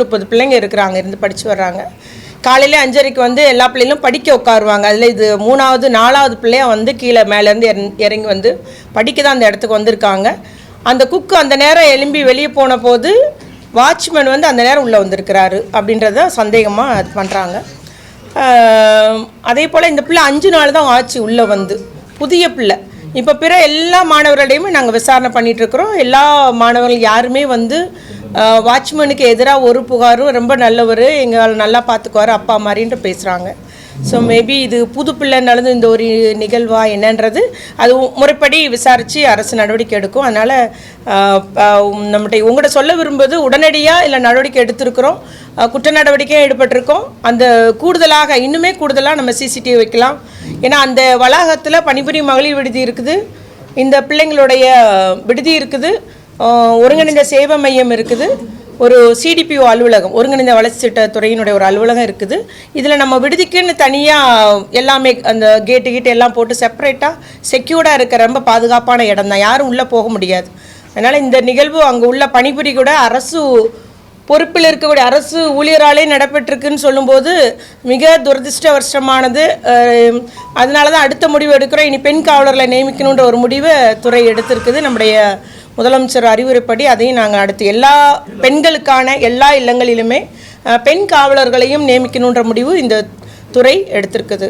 30 பிள்ளைங்க இருக்கிறாங்க, இருந்து படித்து வர்றாங்க. காலையில் 5:30க்கு வந்து எல்லா பிள்ளைகளும் படிக்க உட்காருவாங்க. அதில் இது 3வது 4வது பிள்ளையாக வந்து கீழே மேலேருந்து இறங்கி வந்து படிக்க தான் அந்த இடத்துக்கு வந்திருக்காங்க. அந்த குக்கு அந்த நேரம் எழும்பி வெளியே போன போது வாட்ச்மேன் வந்து அந்த நேரம் உள்ளே வந்திருக்கிறாரு அப்படின்றத சந்தேகமாக இது பண்ணுறாங்க. அதே போல் இந்த பிள்ளை 5 நாள் தான் ஆச்சு உள்ளே வந்து, புதிய பிள்ளை. இப்போ பிற எல்லா மாணவர்களையுமே நாங்கள் விசாரணை பண்ணிகிட்ருக்குறோம். எல்லா மாணவர்கள் யாருமே வந்து வாட்ச்மேனுக்கு எதிராக ஒரு புகாரும், ரொம்ப நல்லவர், எங்களை நல்லா பார்த்துக்குவார் அப்பா மாதிரின்ட்டு பேசுகிறாங்க. ஸோ மேபி இது புது பிள்ளை நடந்து இந்த ஒரு நிகழ்வா என்னன்றது அது முறைப்படி விசாரித்து அரசு நடவடிக்கை எடுக்கும். அதனால் நம்மகிட்ட உங்கள்கிட்ட சொல்ல விரும்புவது, உடனடியாக இல்லை நடவடிக்கை எடுத்திருக்கிறோம், குற்ற நடவடிக்கையும் ஈடுபட்டிருக்கோம். அந்த கூடுதலாக இன்னுமே கூடுதலாக நம்ம சிசிடிவி வைக்கலாம். ஏன்னா அந்த வளாகத்தில் பணிபுரியும் மகளிர் விடுதி இருக்குது, இந்த பிள்ளைங்களுடைய விடுதி இருக்குது, ஒருங்கிணைந்த சேவை மையம் இருக்குது, ஒரு சிடிபிஓ அலுவலகம், ஒருங்கிணைந்த வளர்ச்சி திட்டத்துறையினுடைய ஒரு அலுவலகம் இருக்குது. இதில் நம்ம விடுதிக்குன்னு தனியாக எல்லாமே அந்த கேட்டு எல்லாம் போட்டு செப்பரேட்டாக செக்யூர்டாக இருக்க ரொம்ப பாதுகாப்பான இடம் தான், யாரும் உள்ளே போக முடியாது. அதனால் இந்த நிகழ்வு அங்கே உள்ள பணிபுரி கூட அரசு பொறுப்பில் இருக்கக்கூடிய அரசு ஊழியராலே நடைபெற்றிருக்குன்னு சொல்லும்போது மிக துரதிருஷ்டவசமானது. அதனால தான் அடுத்த முடிவு எடுக்கிறோம். இனி பெண் காவலர்களை நியமிக்கணுன்ற ஒரு முடிவை துறை எடுத்திருக்குது. நம்முடைய முதலமைச்சர் அறிவுரைப்படி அதையும் நாங்கள் அடுத்து எல்லா பெண்களுக்கான எல்லா இல்லங்களிலுமே பெண் காவலர்களையும் நியமிக்கணுன்ற முடிவு இந்த துறை எடுத்திருக்குது.